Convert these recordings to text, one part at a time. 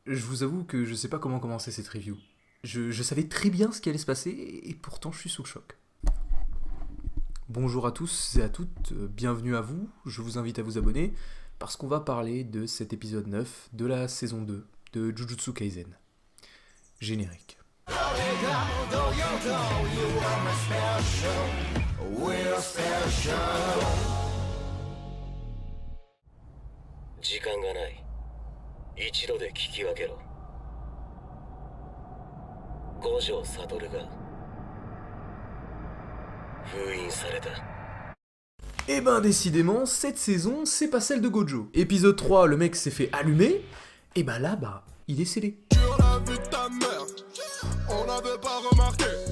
Je vous avoue que je sais pas comment commencer cette review. Je savais très bien ce qui allait se passer et pourtant je suis sous le choc. Bonjour à tous et à toutes, bienvenue à vous, je vous invite à vous abonner parce qu'on va parler de cet épisode 9 de la saison 2 de Jujutsu Kaisen. Générique. 時間がない。一度で聞き分けろ。五条悟が封印された。 Eh ben décidément, cette saison, c'est pas celle de Gojo. Épisode 3, le mec s'est fait allumer, et ben là, il est scellé.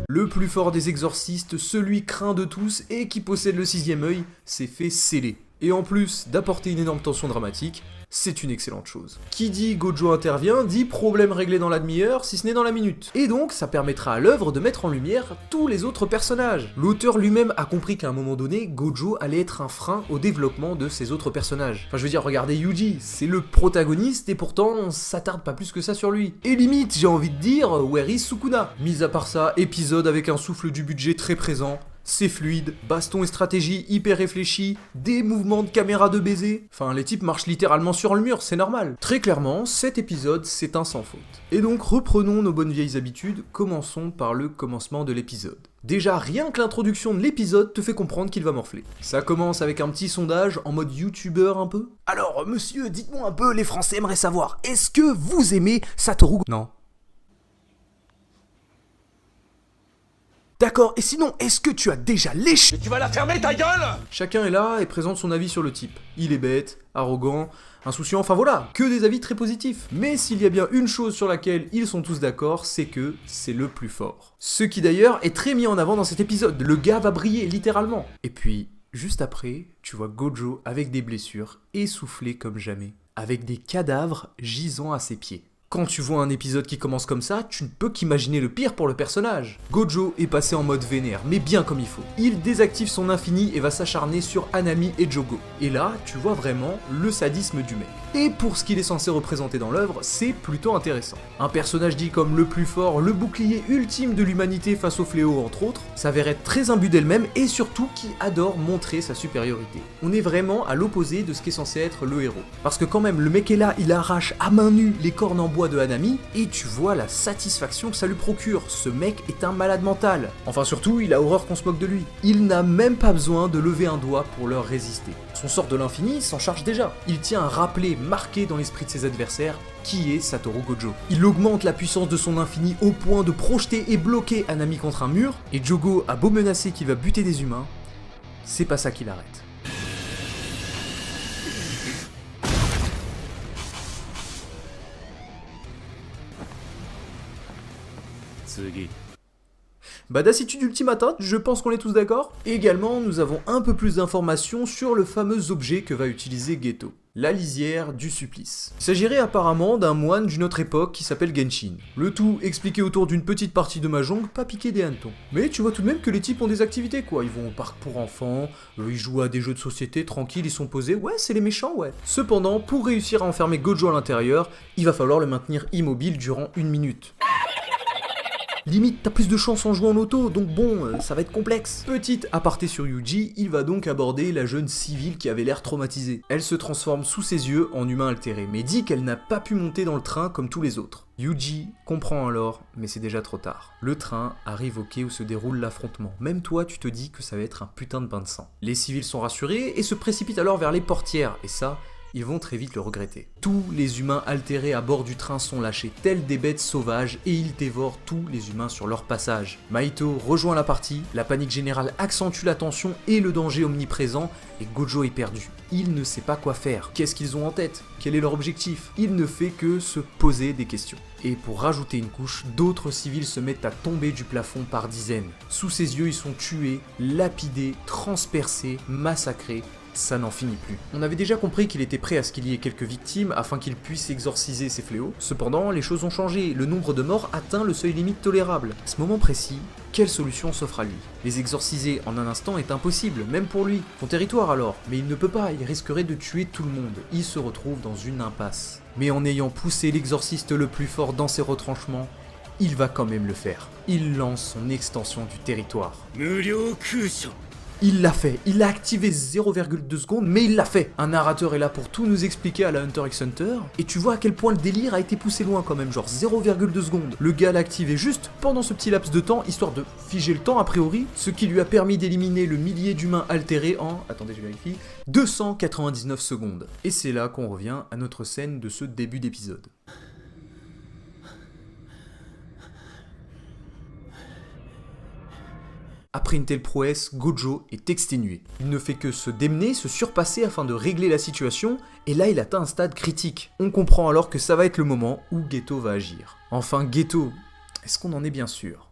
Le plus fort des exorcistes, celui craint de tous et qui possède le sixième œil, s'est fait sceller. Et en plus d'apporter une énorme tension dramatique, c'est une excellente chose. Qui dit Gojo intervient, dit problème réglé dans la demi-heure, si ce n'est dans la minute. Et donc, ça permettra à l'œuvre de mettre en lumière tous les autres personnages. L'auteur lui-même a compris qu'à un moment donné, Gojo allait être un frein au développement de ses autres personnages. Enfin, je veux dire, regardez Yuji, c'est le protagoniste et pourtant, on s'attarde pas plus que ça sur lui. Et limite, j'ai envie de dire, where is Sukuna? Mis à part ça, épisode avec un souffle du budget très présent, c'est fluide, baston et stratégie hyper réfléchis, des mouvements de caméra de baiser. Enfin, les types marchent littéralement sur le mur, c'est normal. Très clairement, cet épisode, c'est un sans faute. Et donc, reprenons nos bonnes vieilles habitudes, commençons par le commencement de l'épisode. Déjà, rien que l'introduction de l'épisode te fait comprendre qu'il va morfler. Ça commence avec un petit sondage en mode youtubeur un peu. Alors, monsieur, dites-moi un peu, les Français aimeraient savoir, est-ce que vous aimez Satoru? Non. D'accord, et sinon, est-ce que tu as déjà léché? Tu vas la fermer ta gueule! Chacun est là et présente son avis sur le type. Il est bête, arrogant, insouciant, enfin voilà, que des avis très positifs. Mais s'il y a bien une chose sur laquelle ils sont tous d'accord, c'est que c'est le plus fort. Ce qui d'ailleurs est très mis en avant dans cet épisode, le gars va briller littéralement. Et puis, juste après, tu vois Gojo avec des blessures, essoufflé comme jamais, avec des cadavres gisant à ses pieds. Quand tu vois un épisode qui commence comme ça, tu ne peux qu'imaginer le pire pour le personnage. Gojo est passé en mode vénère, mais bien comme il faut. Il désactive son infini et va s'acharner sur Hanami et Jogo. Et là, tu vois vraiment le sadisme du mec. Et pour ce qu'il est censé représenter dans l'œuvre, c'est plutôt intéressant. Un personnage dit comme le plus fort, le bouclier ultime de l'humanité face au fléau entre autres, s'avère être très imbu d'elle-même et surtout qui adore montrer sa supériorité. On est vraiment à l'opposé de ce qui est censé être le héros. Parce que quand même, le mec est là, il arrache à main nue les cornes en bois de Hanami, et tu vois la satisfaction que ça lui procure. Ce mec est un malade mental. Enfin surtout, il a horreur qu'on se moque de lui. Il n'a même pas besoin de lever un doigt pour leur résister. Son sort de l'infini s'en charge déjà. Il tient un rappeler marqué dans l'esprit de ses adversaires qui est Satoru Gojo. Il augmente la puissance de son infini au point de projeter et bloquer Hanami contre un mur, et Jogo a beau menacer qu'il va buter des humains, c'est pas ça qui l'arrête. Badassitude ultimata, je pense qu'on est tous d'accord. Également, nous avons un peu plus d'informations sur le fameux objet que va utiliser Geto. La lisière du supplice. Il s'agirait apparemment d'un moine d'une autre époque qui s'appelle Genshin. Le tout expliqué autour d'une petite partie de mahjong, pas piqué des hannetons. Mais tu vois tout de même que les types ont des activités quoi, ils vont au parc pour enfants, ils jouent à des jeux de société tranquilles, ils sont posés, ouais c'est les méchants ouais. Cependant, pour réussir à enfermer Gojo à l'intérieur, il va falloir le maintenir immobile durant 1 minute. Limite, t'as plus de chance en jouant en auto, donc bon, ça va être complexe. Petite aparté sur Yuji, il va donc aborder la jeune civile qui avait l'air traumatisée. Elle se transforme sous ses yeux en humain altéré, mais dit qu'elle n'a pas pu monter dans le train comme tous les autres. Yuji comprend alors, mais c'est déjà trop tard. Le train arrive au quai où se déroule l'affrontement. Même toi, tu te dis que ça va être un putain de bain de sang. Les civils sont rassurés et se précipitent alors vers les portières, et ça, ils vont très vite le regretter. Tous les humains altérés à bord du train sont lâchés tels des bêtes sauvages et ils dévorent tous les humains sur leur passage. Mahito rejoint la partie, la panique générale accentue la tension et le danger omniprésent et Gojo est perdu. Il ne sait pas quoi faire. Qu'est-ce qu'ils ont en tête? Quel est leur objectif? Il ne fait que se poser des questions. Et pour rajouter une couche, d'autres civils se mettent à tomber du plafond par dizaines. Sous ses yeux, ils sont tués, lapidés, transpercés, massacrés. ça n'en finit plus. On avait déjà compris qu'il était prêt à ce qu'il y ait quelques victimes afin qu'il puisse exorciser ses fléaux. Cependant, les choses ont changé, le nombre de morts atteint le seuil limite tolérable. À ce moment précis, quelle solution s'offre à lui? Les exorciser en un instant est impossible, même pour lui. Son territoire alors, mais il ne peut pas, il risquerait de tuer tout le monde. Il se retrouve dans une impasse. Mais en ayant poussé l'exorciste le plus fort dans ses retranchements, il va quand même le faire. Il lance son extension du territoire. Il l'a fait, il a activé 0,2 secondes, mais il l'a fait. Un narrateur est là pour tout nous expliquer à la Hunter x Hunter, et tu vois à quel point le délire a été poussé loin quand même, genre 0,2 secondes. Le gars l'a activé juste pendant ce petit laps de temps, histoire de figer le temps a priori, ce qui lui a permis d'éliminer le millier d'humains altérés en, attendez je vérifie, 299 secondes. Et c'est là qu'on revient à notre scène de ce début d'épisode. Après une telle prouesse, Gojo est exténué. Il ne fait que se démener, se surpasser afin de régler la situation, et là il atteint un stade critique. On comprend alors que ça va être le moment où Geto va agir. Enfin Geto, est-ce qu'on en est bien sûr?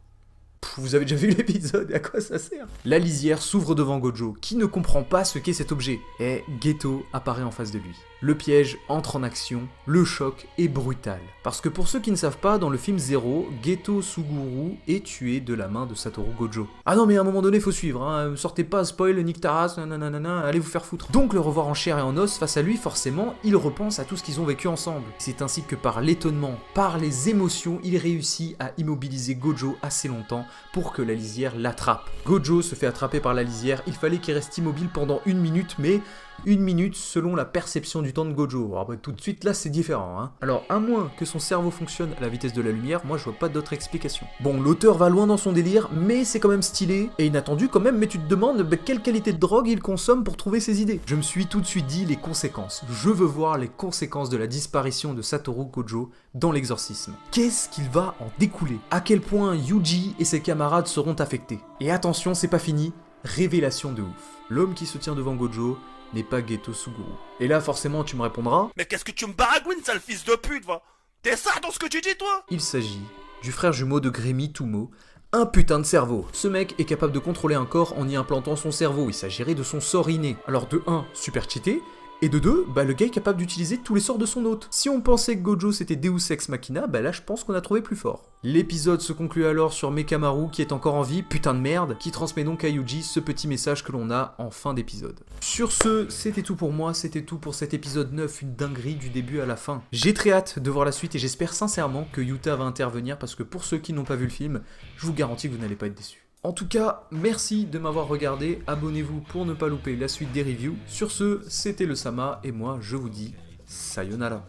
Vous avez déjà vu l'épisode, à quoi ça sert? La lisière s'ouvre devant Gojo, qui ne comprend pas ce qu'est cet objet, et Geto apparaît en face de lui. Le piège entre en action, le choc est brutal. Parce que pour ceux qui ne savent pas, dans le film Zero, Geto Suguru est tué de la main de Satoru Gojo. Ah non mais à un moment donné faut suivre, hein. Sortez pas, spoil, nique ta race, nanana, allez vous faire foutre. Donc le revoir en chair et en os face à lui, forcément, il repense à tout ce qu'ils ont vécu ensemble. C'est ainsi que par l'étonnement, par les émotions, il réussit à immobiliser Gojo assez longtemps pour que la lisière l'attrape. Gojo se fait attraper par la lisière, il fallait qu'il reste immobile pendant 1 minute, mais 1 minute selon la perception du temps de Gojo. Alors bah, tout de suite là c'est différent, hein. Alors à moins que son cerveau fonctionne à la vitesse de la lumière, moi je vois pas d'autre explication. Bon, l'auteur va loin dans son délire, mais c'est quand même stylé et inattendu quand même, mais tu te demandes quelle qualité de drogue il consomme pour trouver ses idées. Je me suis tout de suite dit les conséquences. Je veux voir les conséquences de la disparition de Satoru Gojo dans l'exorcisme. Qu'est-ce qu'il va en découler? À quel point Yuji et ses camarades seront affectés? Et attention, c'est pas fini, révélation de ouf. L'homme qui se tient devant Gojo n'est pas Geto Suguru. Et là, forcément, tu me répondras... Mais qu'est-ce que tu me baragouines, sale fils de pute, va? T'es ça dans ce que tu dis, toi? Il s'agit du frère jumeau de Grémy Tumo, un putain de cerveau. Ce mec est capable de contrôler un corps en y implantant son cerveau, il s'agirait de son sort inné. Alors de 1, super cheaté, et de 2, bah le gars est capable d'utiliser tous les sorts de son hôte. Si on pensait que Gojo c'était Deus Ex Machina, bah là je pense qu'on a trouvé plus fort. L'épisode se conclut alors sur Mekamaru qui est encore en vie, putain de merde, qui transmet donc à Yuji ce petit message que l'on a en fin d'épisode. Sur ce, c'était tout pour moi, c'était tout pour cet épisode 9, une dinguerie du début à la fin. J'ai très hâte de voir la suite et j'espère sincèrement que Yuta va intervenir parce que pour ceux qui n'ont pas vu le film, je vous garantis que vous n'allez pas être déçus. En tout cas, merci de m'avoir regardé, abonnez-vous pour ne pas louper la suite des reviews. Sur ce, c'était le Sama et moi je vous dis sayonara.